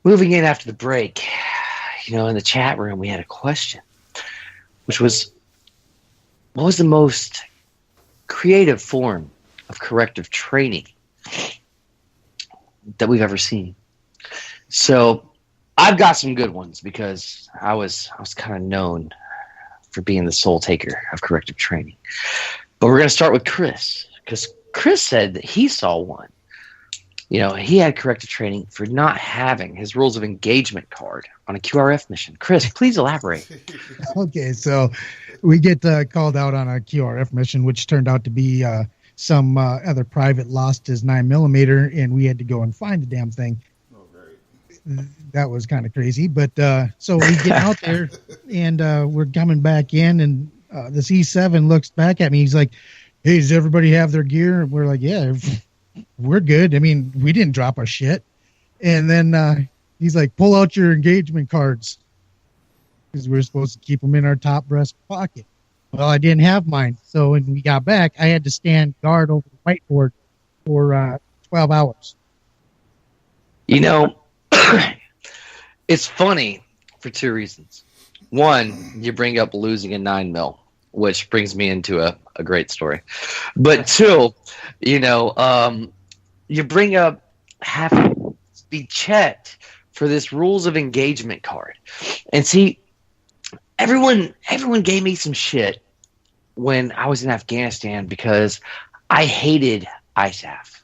moving in after the break, in the chat room, we had a question, which was, what was the most creative form of corrective training that we've ever seen? So I've got some good ones because I was kind of known for being the soul taker of corrective training. But we're going to start with Chris, because Chris said that he saw one. He had corrective training for not having his rules of engagement card on a QRF mission. Chris, please elaborate. Okay, so we get called out on a QRF mission, which turned out to be some other private lost his 9mm, and we had to go and find the damn thing. Oh, great. That was kind of crazy. But so we get out there, and we're coming back in, and the C7 looks back at me. He's like, "Hey, does everybody have their gear?" And we're like, "Yeah, we're good. I mean, we didn't drop our shit." And then he's like, "Pull out your engagement cards," because we're supposed to keep them in our top breast pocket. Well, I didn't have mine. So when we got back, I had to stand guard over the whiteboard for 12 hours. It's funny for two reasons. One, you bring up losing a 9mm, which brings me into a great story. But two, you bring up having to be checked for this rules of engagement card. And see, everyone gave me some shit when I was in Afghanistan because I hated ISAF.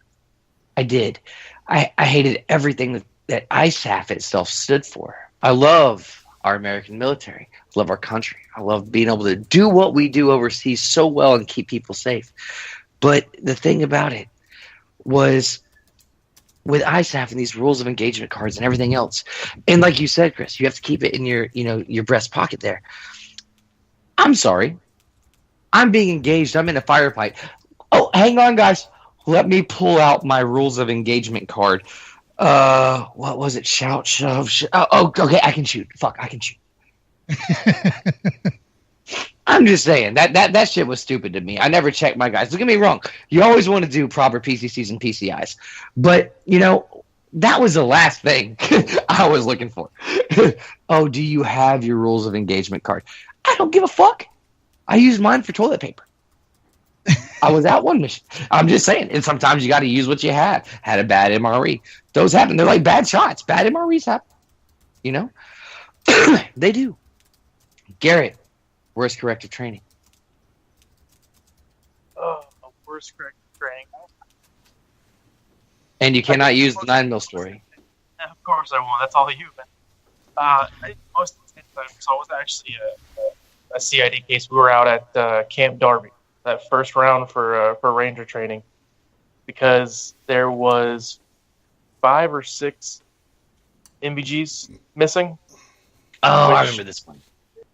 I did. I hated everything that ISAF itself stood for. I love our American military. I love our country. I love being able to do what we do overseas so well and keep people safe. But the thing about it was, with ISAF and these rules of engagement cards and everything else, and like you said, Chris, you have to keep it in your breast pocket there. I'm sorry. I'm being engaged. I'm in a firefight. Oh, hang on, guys. Let me pull out my rules of engagement card. What was it? Shout, shove, oh, okay, I can shoot. Fuck, I can shoot. I'm just saying that shit was stupid to me. I never checked my guys. Don't get me wrong. You always want to do proper PCCs and PCIs, but that was the last thing I was looking for. Oh, do you have your rules of engagement card? I don't give a fuck. I used mine for toilet paper. I was out one mission. I'm just saying. And sometimes you got to use what you have. Had a bad MRE. Those happen. They're like bad shots. Bad MREs happen. They do. Garrett, worst corrective training? Worst corrective training. And you cannot use the 9mm story. Of course I won't. That's all you. Most of the time, so it was actually a CID case. We were out at Camp Darby, that first round for Ranger training, because there was 5 or 6 MVGs missing. Oh, I remember this one.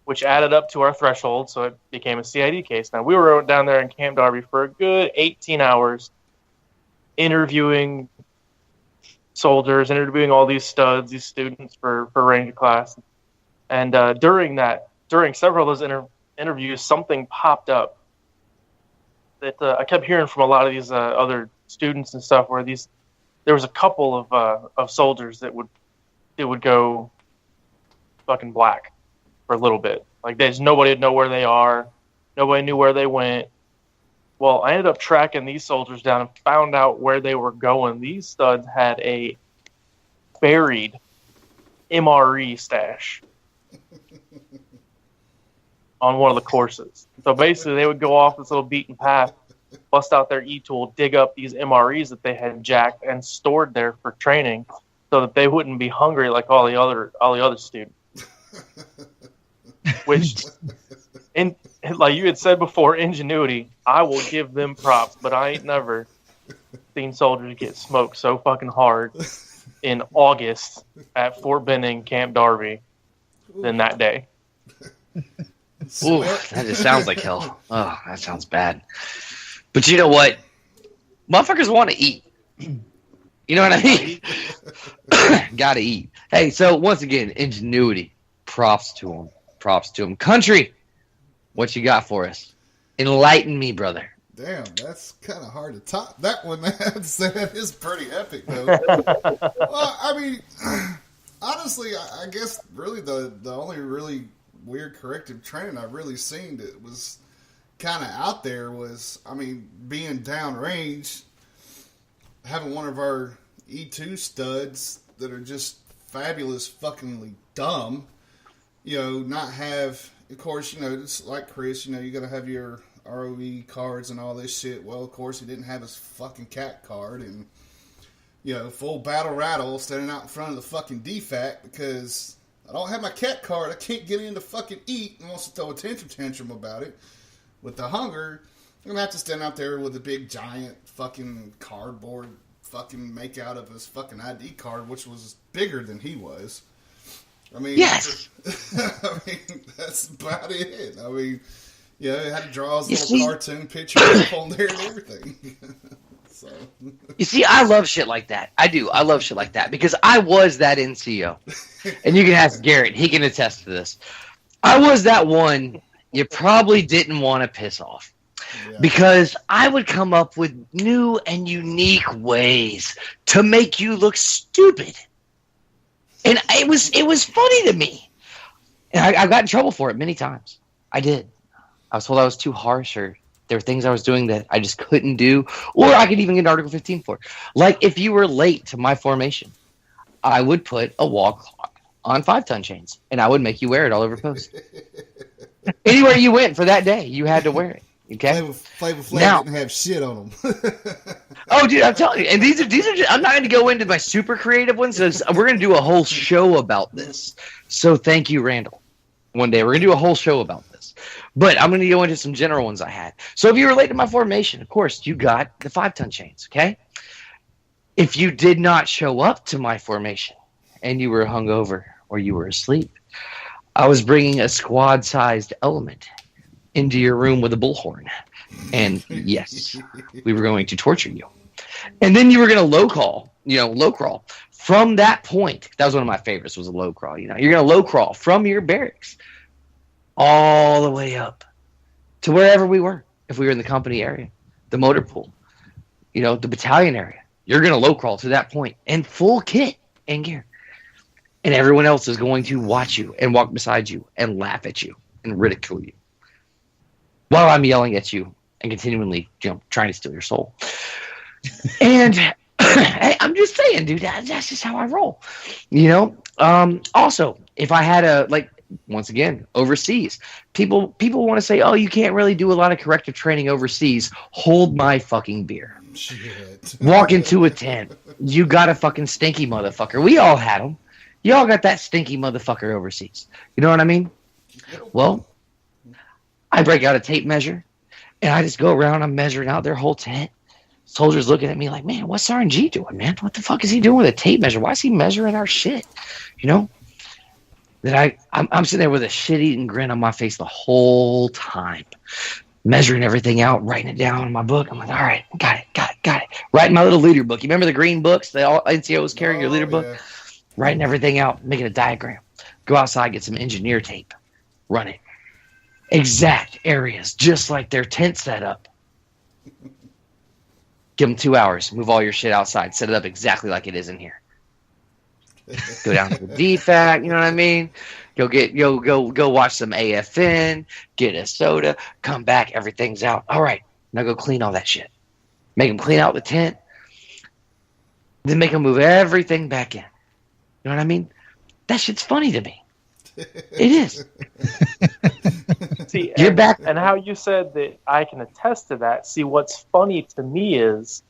Which added up to our threshold, so it became a CID case. Now, we were down there in Camp Darby for a good 18 hours, interviewing soldiers, interviewing all these studs, these students for Ranger class. And during several of those interviews, something popped up that I kept hearing from a lot of these other students and stuff, where there was a couple of soldiers that would go fucking black for a little bit. Like, nobody would know where they are. Nobody knew where they went. Well, I ended up tracking these soldiers down and found out where they were going. These studs had a buried MRE stash on one of the courses. So basically, they would go off this little beaten path, bust out their E-tool, dig up these MREs that they had jacked and stored there for training, so that they wouldn't be hungry like all the other students. Which, like you had said before, ingenuity. I will give them props, but I ain't never seen soldiers get smoked so fucking hard in August at Fort Benning, Camp Darby, than that day. Ooh, that just sounds like hell. Oh, that sounds bad. But you know what? Motherfuckers want to eat. You know what I mean? Gotta eat. Hey, so once again, ingenuity. Props to them. Props to them. Country, what you got for us? Enlighten me, brother. Damn, that's kind of hard to top that one. That is pretty epic, though. Well, I mean, honestly, I guess really the only really weird corrective training I've really seen that was kind of out there was, I mean, being downrange, having one of our E2 studs that are just fabulous fuckingly dumb, not have, of course, it's like Chris, you got to have your ROE cards and all this shit. Well, of course, he didn't have his fucking cat card and, full battle rattle standing out in front of the fucking DFAC because I don't have my cat card. I can't get in to fucking eat and wants to throw a tantrum about it. With the hunger, I'm going to have to stand out there with a big giant fucking cardboard fucking make out of his fucking ID card, which was bigger than he was. I mean, yes. I mean, that's about it. I mean, he had to draw his little cartoon picture up on there and everything. So. You see, I love shit like that. I do. I love shit like that because I was that NCO. And you can ask Garrett. He can attest to this. I was that one you probably didn't want to piss off. Yeah. Because I would come up with new and unique ways to make you look stupid. And it was funny to me. And I got in trouble for it many times. I did. I was told I was too harsh, or there were things I was doing that I just couldn't do, or I could even get an Article 15 for. Like, if you were late to my formation, I would put a wall clock on 5-ton chains, and I would make you wear it all over post. Anywhere you went for that day, you had to wear it. Okay. Flavor Flav didn't have shit on them. Oh, dude, I'm telling you, and these are. Just, I'm not going to go into my super creative ones. We're going to do a whole show about this. So thank you, Randall. One day we're going to do a whole show about this. But I'm going to go into some general ones I had. So if you were late to my formation, of course, you got the 5-ton chains. Okay. If you did not show up to my formation and you were hungover or you were asleep, I was bringing a squad-sized element into your room with a bullhorn. And yes, we were going to torture you. And then you were going to low crawl from that point. That was one of my favorites, was a low crawl. You're going to low crawl from your barracks all the way up to wherever we were. If we were in the company area, the motor pool, the battalion area, you're going to low crawl to that point in full kit and gear. And everyone else is going to watch you and walk beside you and laugh at you and ridicule you while I'm yelling at you and continually, trying to steal your soul. And I'm just saying, dude, that's just how I roll. Also, if I had once again, overseas, people want to say, oh, you can't really do a lot of corrective training overseas. Hold my fucking beer. Shit. Walk into a tent. You got a fucking stinky motherfucker. We all had them. You all got that stinky motherfucker overseas. You know what I mean? Well, I break out a tape measure, and I just go around. I'm measuring out their whole tent. Soldiers looking at me like, man, what's RNG doing, man? What the fuck is he doing with a tape measure? Why is he measuring our shit? That I'm sitting there with a shit-eating grin on my face the whole time, measuring everything out, writing it down in my book. I'm like, all right, got it. Writing my little leader book. You remember the green books? They all NCOs carry your leader book? Writing everything out, making a diagram. Go outside, get some engineer tape. Run it. Exact areas, just like their tent set up. Give them 2 hours. Move all your shit outside. Set it up exactly like it is in here. Go down to the DFAC, you know what I mean? Go watch some AFN, get a soda, come back, everything's out. All right, now go clean all that shit. Make them clean out the tent, then make them move everything back in. You know what I mean? That shit's funny to me. It is. See, you're back. And how you said that I can attest to that. See, what's funny to me is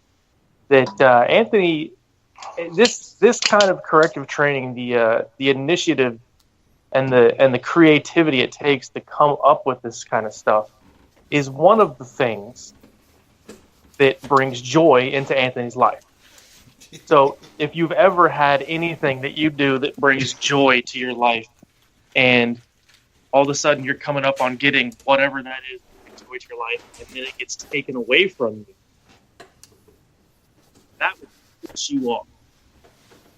that Anthony, this kind of corrective training, the initiative and the creativity it takes to come up with this kind of stuff, is one of the things that brings joy into Anthony's life. So if you've ever had anything that you do that brings joy to your life, and all of a sudden you're coming up on getting whatever that is that brings joy to your life, and then it gets taken away from you, that would push you off.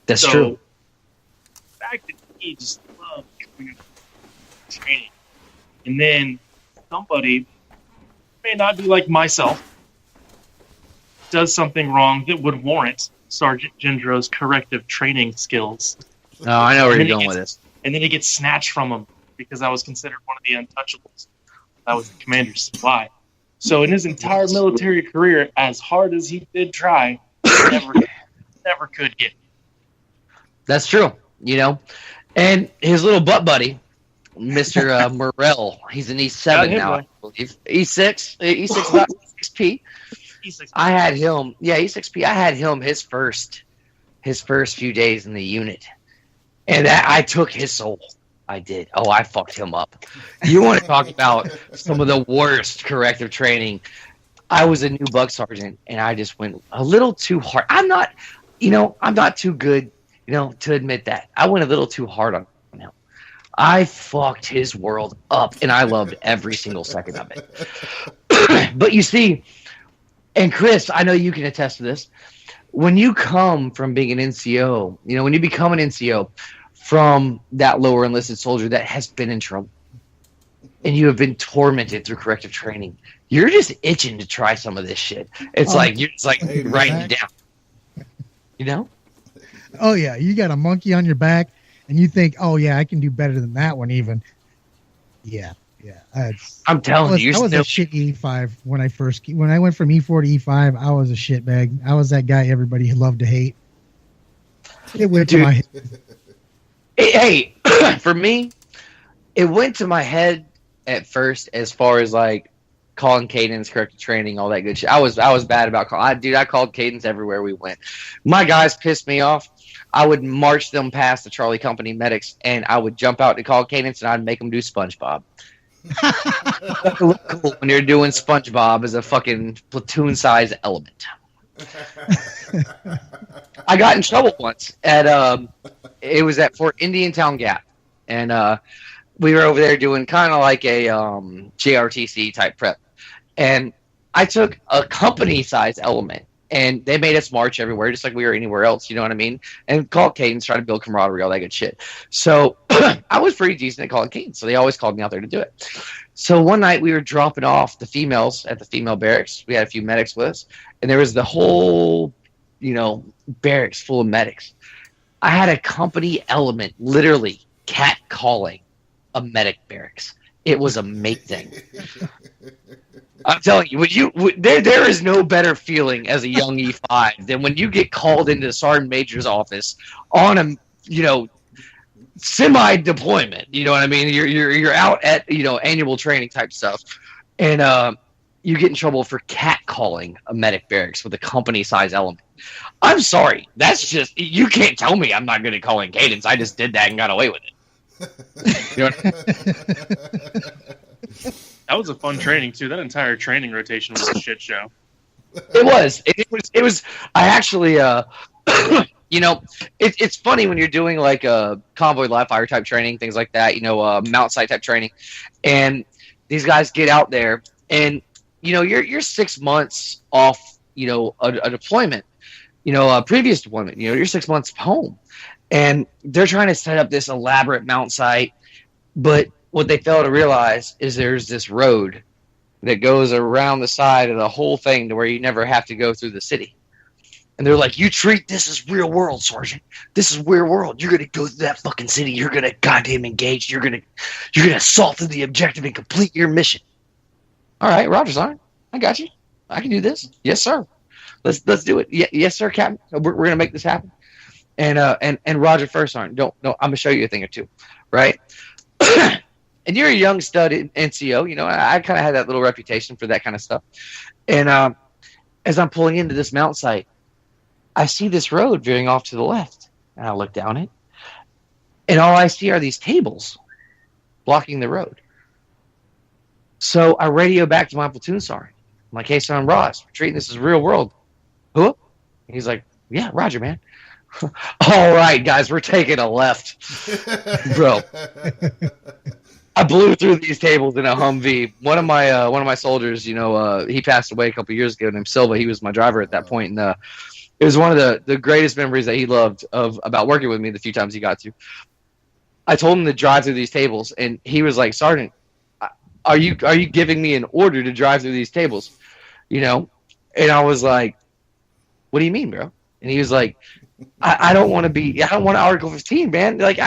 That's true. The fact that he just loves coming up with training, and then somebody may not be like myself, does something wrong that would warrant Sergeant Gendro's corrective training skills, Oh, I know where And you're then going with this. And then it gets snatched from him because I was considered one of the untouchables. That was the commander's supply. So in his entire military career, as hard as he did try, never could get. That's true, you know. And his little butt buddy, Mr. Morrell, he's an E7 now, I believe. E6, E6, E6P. E6. I had him, E6P. I had him his first few days in the unit, and I took his soul. I did. Oh, I fucked him up. You want to talk about some of the worst corrective training? I was a new bug sergeant, and I just went a little too hard. I'm not too good, to admit that. I went a little too hard on him. I fucked his world up, and I loved every single second of it. But you see, and Chris, I know you can attest to this. When you come from being an NCO, when you become an NCO, from that lower enlisted soldier that has been in trouble and you have been tormented through corrective training, you're just itching to try some of this shit. It's you're just writing it down. Oh yeah, you got a monkey on your back and you think, oh yeah, I can do better than that one even. Yeah. I'm telling you, I was a shit E5 when I went from E4 to E5. I was a shitbag. I was that guy everybody loved to hate. It went to my head. Hey, for me, it went to my head at first as far as calling cadence, corrective training, all that good shit. I was bad about calling. I called cadence everywhere we went. My guys pissed me off. I would march them past the Charlie Company medics, and I would jump out to call cadence, and I'd make them do SpongeBob. Look cool when you're doing SpongeBob as a fucking platoon-size element. I got in trouble once it was at Fort Indiantown Gap, and we were over there doing kind of like a JRTC type prep, and I took a company size element, and they made us march everywhere just like we were anywhere else, you know what I mean, and call cadence, try to build camaraderie, all that good shit. So I was pretty decent at calling cadence, so they always called me out there to do it. So one night we were dropping off the females at the female barracks. We had a few medics with us, and there was the whole barracks full of medics. I had a company element literally cat calling a medic barracks. It was a make thing. I'm telling you, there is no better feeling as a young E5 than when you get called into the sergeant major's office on a semi-deployment. You know what I mean? You're out at annual training type stuff, and you get in trouble for catcalling a medic barracks with a company size element. I'm sorry, that's just, you can't tell me I'm not good at calling cadence. I just did that and got away with it. You know That was a fun training too. That entire training rotation was a shit show. It was. I actually, it's funny when you're doing like a convoy live fire type training, things like that. Mount site type training, and these guys get out there, and you're 6 months off, a deployment, a previous deployment. You're 6 months home, and they're trying to set up this elaborate mount site, but what they fail to realize is there's this road that goes around the side of the whole thing to where you never have to go through the city. And they're like, you treat this as real world, Sergeant. This is real world. You're going to go through that fucking city. You're going to goddamn engage. You're going to assault through the objective and complete your mission. All right, Roger, Sergeant. I got you. I can do this. Yes, sir. Let's do it. Yes, sir, Captain. We're going to make this happen. And Roger first, Sergeant. I'm going to show you a thing or two, right? And you're a young stud in NCO, I kind of had that little reputation for that kind of stuff. And as I'm pulling into this mount site, I see this road veering off to the left. And I look down it. And all I see are these tables blocking the road. So I radio back to my platoon sergeant. I'm like, hey, son, Ross, we're treating this as real world. Who? And he's like, yeah, Roger, man. All right, guys, we're taking a left. Bro. I blew through these tables in a Humvee. One of my soldiers, he passed away a couple years ago, named Silva. He was my driver at that point, and it was one of the greatest memories that he loved about working with me the few times he got to. I told him to drive through these tables, and he was like, Sergeant, are you giving me an order to drive through these tables? And I was like, what do you mean, bro? And he was like, I don't want to be. I don't want Article 15, man. Like